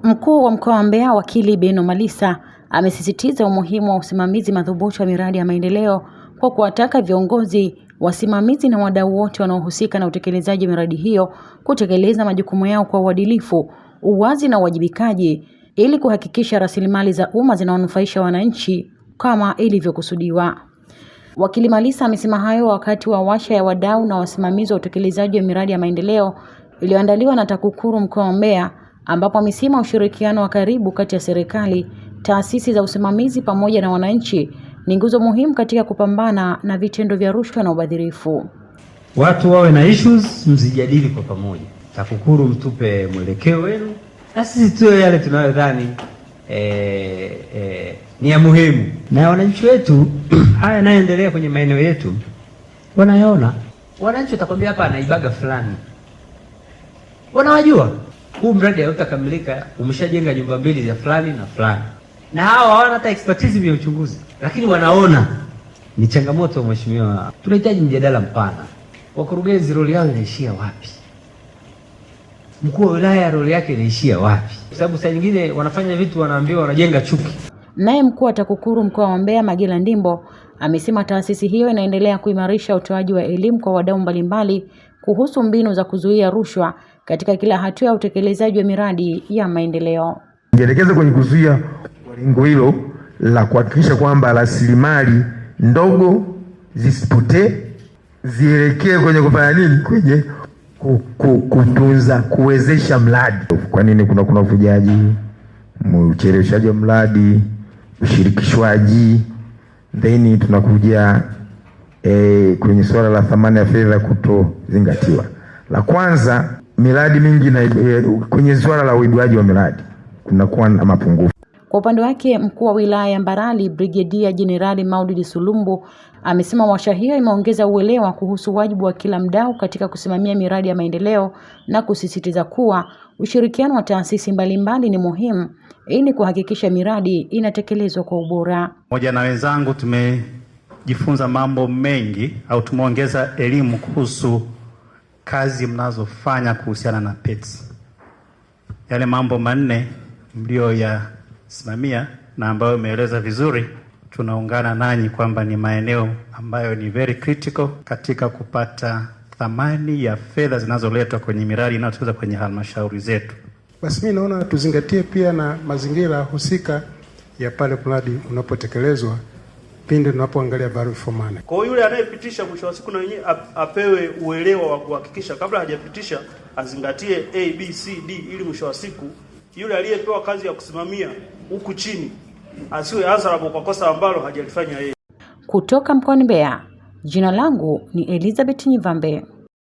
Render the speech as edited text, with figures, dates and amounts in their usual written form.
Mkuu wa Mkoa wa Mbeya Wakili Beno Malisa amesisitiza umuhimu wa usimamizi madhubuti wa miradi ya maendeleo kwa kuwataka viongozi, wasimamizi na wadau wote wanaohusika na utekelezaji wa miradi hiyo kutekeleza majukumu yao kwa uadilifu, uwazi na uwajibikaji ili kuhakikisha rasilimali za umma zinawanufaisha wananchi kama ilivyokusudiwa. Wakili Malisa amesema hayo wakati wa warsha ya wadau na wasimamizi wa utekelezaji wa miradi ya maendeleo iliyoandaliwa na TAKUKURU Mkoa wa Mbeya, ambapo amesema ushirikiano wa karibu kati ya serikali, taasisi za usimamizi pamoja na wananchi ni nguzo muhimu katika kupambana na vitendo vya rushwa na ubadhirifu. Watu wawe na issues, msijadili kwa pamoja. TAKUKURU mtupe mwelekeo wenu na sisi tuwe yale tunayodhani ni ya muhimu, na wananchi wetu haya yanayoendelea kwenye maeneo yetu wanayaona. Wananchi watakwambia hapa anaibaga fulani, wanawajua huu mradi hautakamilika, umeshajenga nyumba mbili za fulani na fulani, na hawa hawana hata expertise ya uchunguzi, lakini wanaona. Ni changamoto mheshimiwa, tunahitaji mjadala mpana. Wakurugenzi roli yao inaishia wapi? Mkuu wa wilaya roli yake inaishia wapi? Kwa sababu saa nyingine wanafanya vitu wanaambiwa wanajenga chuki. Naye mkuu wa TAKUKURU Mkoa wa Mbeya Magila Ndimbo amesema taasisi hiyo inaendelea kuimarisha utoaji wa elimu kwa wadau mbalimbali kuhusu mbinu za kuzuia rushwa katika kila hatua ya utekelezaji wa miradi ya maendeleo. Ningeelekeza kwenye kuzuia lengo hilo la kuhakikisha kwamba rasilimali ndogo zisipotee, zielekee kwenye kufanya nini? Kwenye kutunza, kuwezesha mradi. Kwa nini kuna uvujaji, ucheleweshaji wa mradi, ushirikishwaji, then tunakuja kwenye swala la thamani ya fedha kutozingatiwa. La kwanza, miradi mingi na kwenye swala la uibuaji wa miradi kunakuwa na mapungufu. Kwa upande wake, mkuu wa wilaya ya Mbarali Brigedia Jenerali Maulidi Sulumbu amesema warsha hiyo imeongeza uelewa kuhusu wajibu wa kila mdau katika kusimamia miradi ya maendeleo na kusisitiza kuwa ushirikiano wa taasisi mbalimbali ni muhimu ili kuhakikisha miradi inatekelezwa kwa ubora. Pamoja na wenzangu tumejifunza mambo mengi au tumeongeza elimu kuhusu kazi mnazofanya kuhusiana na PETS. Yale mambo manne mlioyasimamia na ambayo umeeleza vizuri, tunaungana nanyi kwamba ni maeneo ambayo ni very critical katika kupata thamani ya fedha zinazoletwa kwenye miradi inayotekelezwa kwenye halmashauri zetu. Basi mimi naona tuzingatie pia na mazingira husika ya pale mradi unapotekelezwa pindi tunapoangalia value for money. Kwa hiyo yule anayepitisha mwisho wa siku na yeye apewe uelewa wa kuhakikisha kabla hajapitisha azingatie A, B, C, D ili mwisho wa siku yule aliyepewa kazi ya kusimamia huku chini asiwe answerable kwa kosa ambalo hajalifanya yeye. Kutoka mkoani Mbeya, jina langu ni Elizabeth Nyivambe.